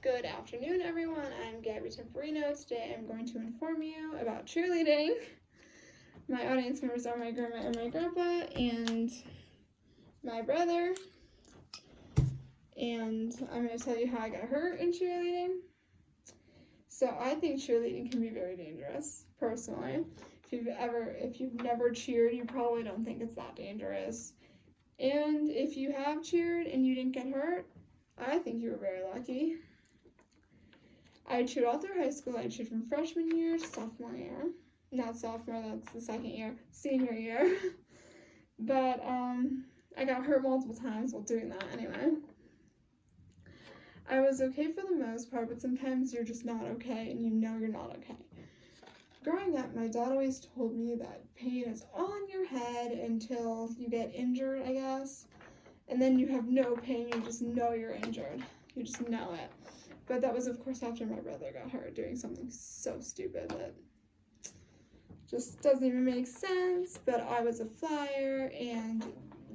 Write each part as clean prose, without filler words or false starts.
Good afternoon, everyone. I'm Gabby Temporino. Today I'm going to inform you about cheerleading. My audience members are my grandma and my grandpa and my brother. And I'm going to tell you how I got hurt in cheerleading. So I think cheerleading can be very dangerous, personally. If you've never cheered, you probably don't think it's that dangerous. And if you have cheered and you didn't get hurt, I think you were very lucky. I cheered all through high school. I cheered from freshman year to sophomore year. Not sophomore, that's the second year. Senior year. But I got hurt multiple times while doing that anyway. I was okay for the most part, but sometimes you're just not okay and you know you're not okay. Growing up, my dad always told me that pain is all in your head until you get injured, I guess. And then you have no pain, you just know you're injured. You just know it. But that was, of course, after my brother got hurt doing something so stupid that just doesn't even make sense. But I was a flyer, and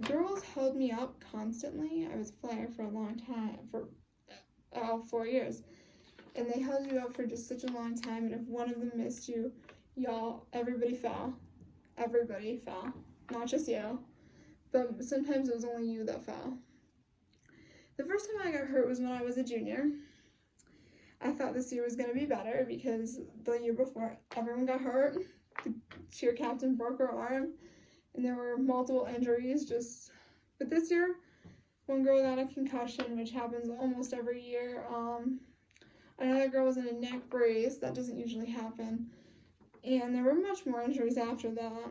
girls held me up constantly. I was a flyer for a long time, for 4 years. And they held you up for just such a long time, and if one of them missed you, everybody fell. Everybody fell. Not just you. But sometimes it was only you that fell. The first time I got hurt was when I was a junior. I thought this year was going to be better because the year before everyone got hurt. The cheer captain broke her arm and there were multiple injuries. But this year, one girl got a concussion, which happens almost every year. Another girl was in a neck brace. That doesn't usually happen. And there were much more injuries after that.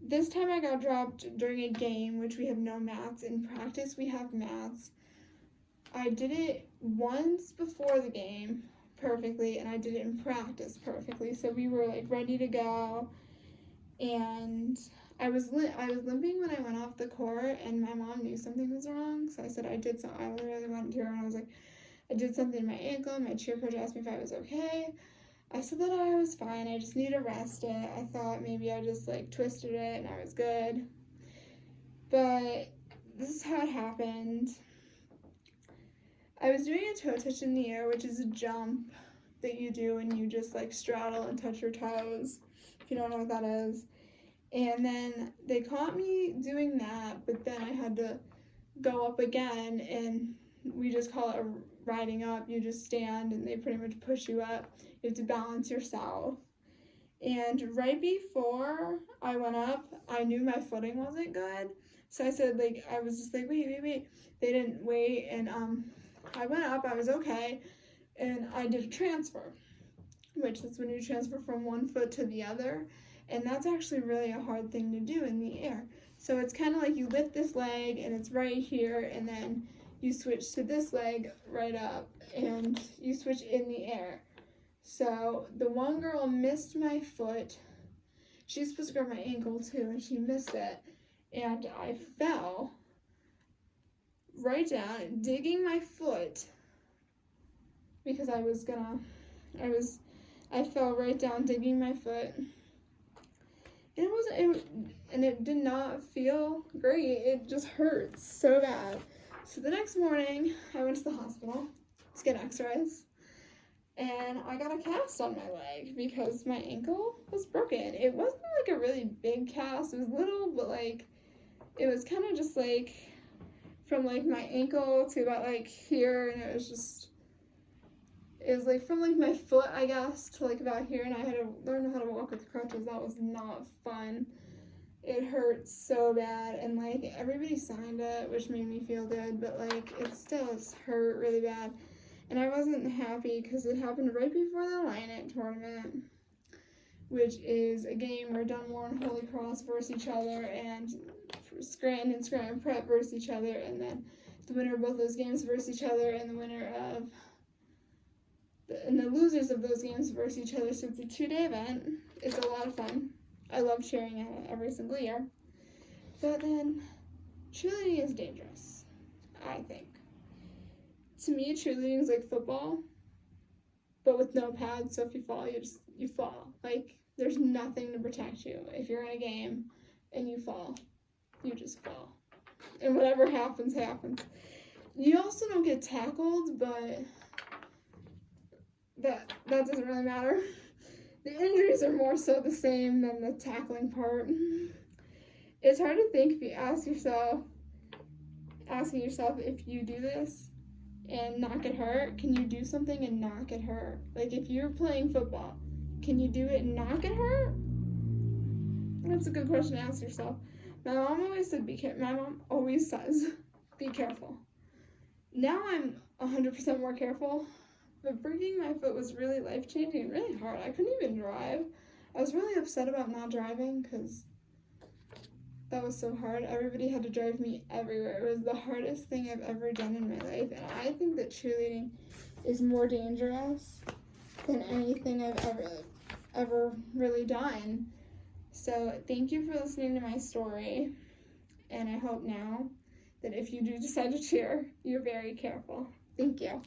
This time I got dropped during a game, which we have no mats. In practice, we have mats. I did it once before the game perfectly, and I did it in practice perfectly. So we were ready to go, and I was limping when I went off the court, and my mom knew something was wrong. So I said I really wanted to her, and I was like, I did something to my ankle. My cheer coach asked me if I was okay. I said that I was fine. I just need to rest it. I thought maybe I just twisted it and I was good. But this is how it happened. I was doing a toe touch in the air, which is a jump that you do and you just straddle and touch your toes, if you don't know what that is. And then they caught me doing that, but then I had to go up again, and we just call it a riding up. You just stand and they pretty much push you up. You have to balance yourself. And right before I went up, I knew my footing wasn't good. So I said, I was just wait. They didn't wait, and I went up, I was okay, and I did a transfer, which is when you transfer from one foot to the other, and that's actually really a hard thing to do in the air. So it's kind of like you lift this leg, and it's right here, and then you switch to this leg right up, and you switch in the air. So the one girl missed my foot. She's supposed to grab my ankle too, and she missed it, and I fell right down, digging my foot because I fell right down, digging my foot. And it did not feel great. It just hurt so bad. So the next morning, I went to the hospital to get x-rays, and I got a cast on my leg because my ankle was broken. It wasn't a really big cast. It was little, but it was kind of just from my ankle to about here, and it was from my foot, I guess, to about here, and I had to learn how to walk with crutches. That was not fun. It hurt so bad, and everybody signed it, which made me feel good, but it still hurt really bad. And I wasn't happy because it happened right before the Lion-It tournament, which is a game where Dunmore and Holy Cross versus each other, and Scranton and Scranton Prep versus each other, and then the winner of both those games versus each other, and the losers of those games versus each other. So it's a 2-day event. It's a lot of fun. I love cheering at it every single year. But then, cheerleading is dangerous, I think. To me, cheerleading is like football, but with no pads. So if you fall, you fall. There's nothing to protect you. If you're in a game and you fall, you just fall. And whatever happens, happens. You also don't get tackled, but that doesn't really matter. The injuries are more so the same than the tackling part. It's hard to think if you asking yourself if you do this and not get hurt, can you do something and not get hurt? Like if you're playing football, can you do it and not get hurt? That's a good question to ask yourself. My mom always said my mom always says, be careful. Now I'm 100% more careful, but breaking my foot was really life-changing and really hard. I couldn't even drive. I was really upset about not driving because that was so hard. Everybody had to drive me everywhere. It was the hardest thing I've ever done in my life, and I think that cheerleading is more dangerous than anything I've ever really done. So thank you for listening to my story, and I hope now that if you do decide to cheer, you're very careful. Thank you.